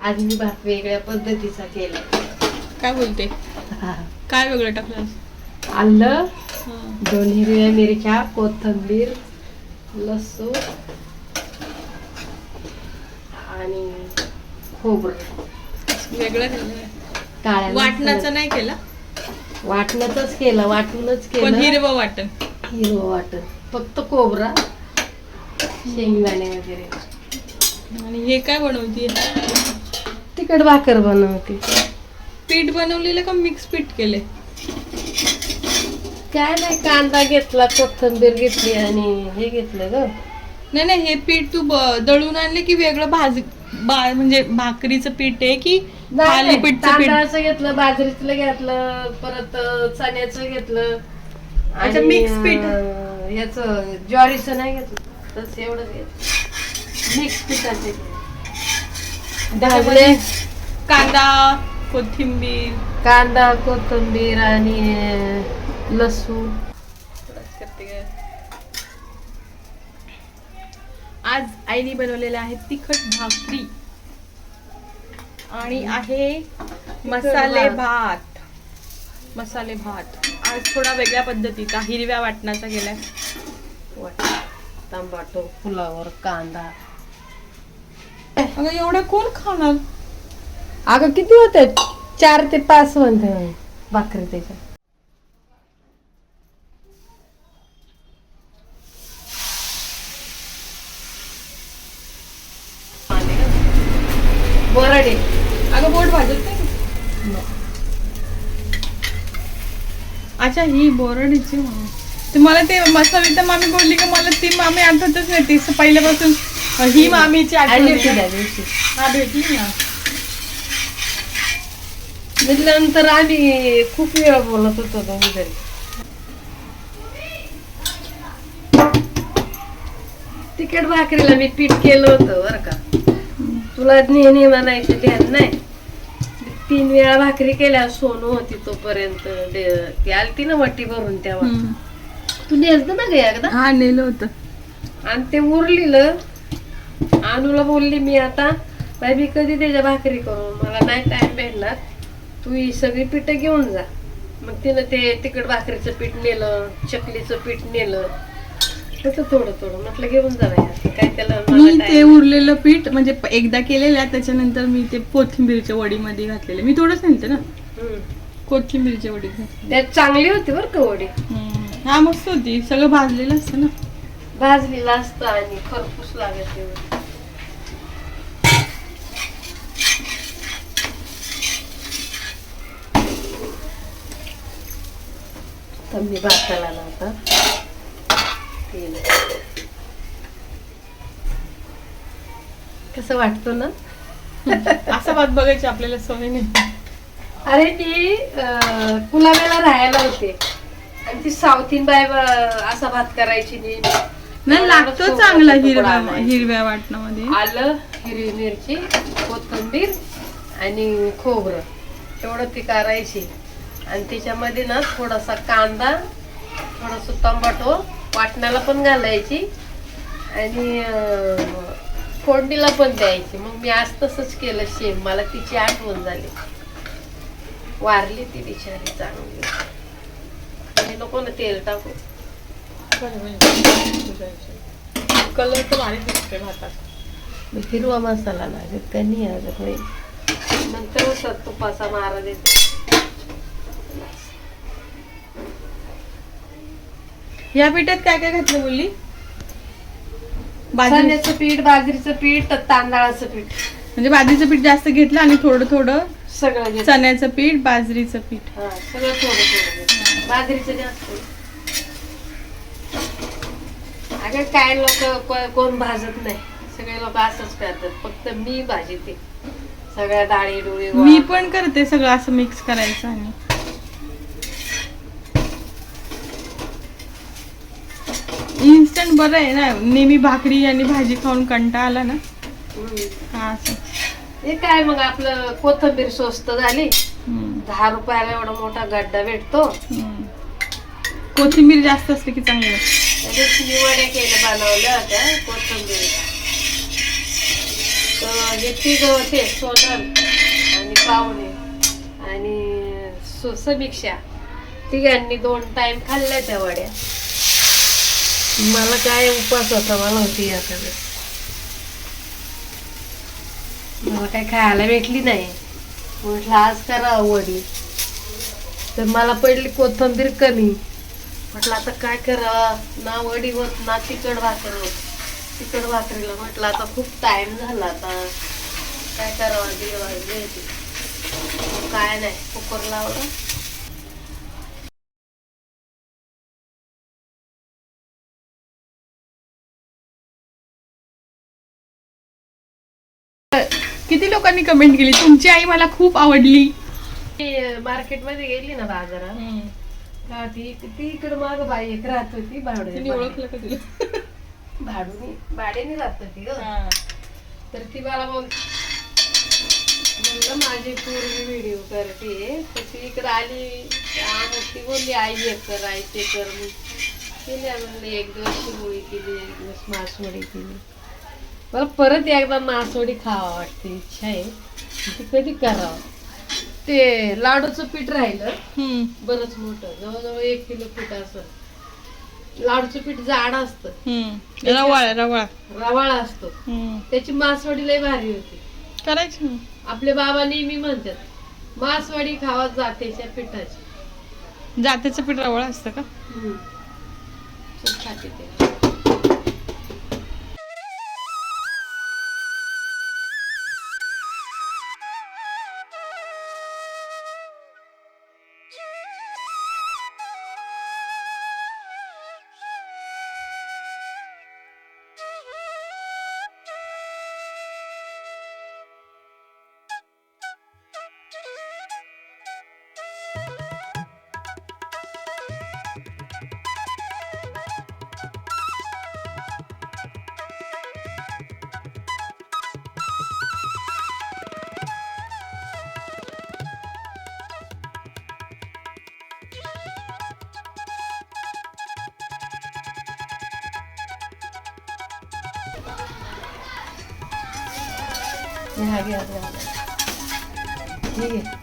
आज मी भात वेगळ्या पद्धतीचा केला. काय बोलते? काय वेगळं टाकलं? आलं, 2 हिरव्या मिरच्या, कोथिंबीर, लसूण आणि खोबरं. वेगळं केलं. काळ्या वाटणाचं नाही केलं? वाटणाचंच केलं, वाटूनच पण केलं. हिरवं वाटण. हिरवं वाटण, फक्त खोबरा, शेंगदाणे वगैरे. आणि हे काय बनवते? तिखट भाकर बनवते. पीठ बनवलेलं का मिक्स पीठ केले? काय नाही, कांदा घेतला, कोथिंबीर घेतली आणि हे घेतलं ग. नाही, हे पीठ तू दळून आणले की वेगळं म्हणजे भाकरीचं पीठ आहे की थालीपीठचं पीठ? तांदळाचं घेतलं, बाजरीचं घेतलं, परत चण्याचं घेतलं. अच्छा, मिक्स पीठ. याचं ज्वारीचं नाही घेतलं, तस एवढंच घेतलं. मिक्स पिठाचे भाजले. कांदा, कोथिंबीर, आणि लसूण. आज आईने बनवलेले आहे तिखट भाकरी आणि आहे मसाले भात. आज थोडा वेगळ्या पद्धतीचा हिरव्या वाटणाचा केलाय. टमाटो, फुलावर, कांदा. अगं एवढं कोण खाणार? अगं किती होते? 4 ते 5 म्हणते भाकरी त्याच्या. बोराडे. अगं बोट भाजत नाही. अच्छा, ही बोरडीची मामी. ते मला ते मसाविता मामी बोलली की मला ती मामी आठवतच नाही. ती पहिल्यापासून ही मामीची आठवण भेटली ना. नंतर आम्ही खूप वेळा बोलत होतो दोघी जरी. तिखट भाकरीला मी पीठ केलं होतं बरं का. तुला नेहमी म्हणायचं ध्यान नाही. 3 वेळा भाकरी केल्या. सोनू होती तोपर्यंत. ती आलती ना वटी भरून तेव्हा. तू नेलत ना ग एकदा? हा, नेलं होतं. आणि ते उरलेलं. अनुला बोलली मी आता बाई मी कधी त्याच्या भाकरी करू, मला नाही टाइम भेटणार, तू ही सगळी पिठं घेऊन जा. मग तिनं ते तिखट भाकरीचं पीठ नेलं, चकलीचं पीठ नेलं. थोडं म्हटलं घेऊन जा बाई. काय त्याला मी ते उरलेलं पीठ म्हणजे एकदा केलेलं, त्याच्यानंतर मी ते कोथिंबीरच्या वडीमध्ये घातलेले. मी थोडंच नेलते ना कोथिंबीरच्या वडी. त्यात चांगली होती बरं का वडी. हा, मस्त होती. सगळं भाजलेलं असतं ना. भाजलेलं असतं आणि खरपूस लागत तेवढं. मी भाताला नव्हता कसं वाटतो ना. असा भात बघायची आपल्याला सवय नाही. अरे ती कुलाब्याला राहायला होते आणि ती साऊथीन बाय असा भात करायची नाही. लागतो चांगला हिरव्या वाटणामध्ये. आलं, हिरवी मिरची, कोथिंबीर आणि खोबरं एवढं ती करायची. आणि त्याच्यामध्ये ना थोडासा कांदा, थोडंसं टमाटो वाटणाला पण घालायची आणि फोडणीला पण द्यायची. मग मी आज तसंच केलं सेम. मला तिची आठवण झाली. वारली ती बिचारी चांगली. मी नको ना तेल टाकू. कलर तर भारी दिसतोय भातात. हिरवा मसाला लागेल का नाही आज होईल. नंतर तुपाचा मारा देते. या पिठात काय काय घातलं बोलली? चण्याचं पीठ, बाजरीचं पीठ, तांदळाचं पीठ. म्हणजे बाजरीचं पीठ जास्त घेतलं आणि थोडं सगळं चण्याचं पीठ, बाजरीचं पीठ. सगळं थोडं. बाजरीचं जास्त. अगं काय लोक कोण भाजत नाही. सगळे लोक असंच करतात. फक्त मी भाजते सगळ्या डाळी डोळी. मी पण करते सगळं असं मिक्स करायचं. आणि इन्स्टंट बरं आहे ना. नेहमी भाकरी आणि भाजी खाऊन कंटाळा आला ना. हा, हे काय मग आपलं कोथिंबीर स्वस्त झाली. 10 रुपयाला एवढा मोठा गड्डा भेटतो. कोथिंबीर जास्त असते की चांगलं. वड्या केल्या बनवल्या होत्या कोथिंबीर. तर हे तिघ होते, सोनल आणि पाहुणे आणि समीक्षा, तिघांनी 2 टाइम खाल्ल्या त्या वड्या. मला काय उपवास होता, मला होती याकडे, मला काय खायला भेटली नाही. म्हटलं आज करावं वडी, तर मला पडली कोथिंबीर कमी. म्हटलं आता काय करावं, ना वडी होत ना तिखट भाकर होत. तिखट भाकरीला म्हटलं आता खूप टाइम झाला, आता काय करावं, देवा काय नाही, कुकर लावला. किती लोकांनी कमेंट केली तुमची आई मला खूप आवडली. मार्केट मध्ये गेली ना बाजारात, का ती इकडे माग बाई एक राहत होती, ओळखलं का तुला? भाड्याने राहत होती ग. तर ती मला म्हणलं माझी पूर्वी व्हिडिओ करते, तर ती इकडे आली. ती बोलली आई हे कर, आई ते कर. मी केली, म्हणले 1 दिवस शिवोळी केली, 1 दिवस मासवडी केली. मला परत एकदा मासवडी खावा वाटते, इच्छा आहे. ती कधी करावं. ते लाडूचं पीठ राहिलं बरंच मोठं, जवळजवळ 1 किलो पीठ असं. लाडूचं पीठ जाड असतं, रवाळ असतो. त्याची मासवडी लय भारी होती करायची. आपले बाबा नेहमी म्हणतात मासवडी खावा जातेच्या पिठाची. जातेचं पीठ रवाळ असतं का? खूप खाते ते. ठीक आहे.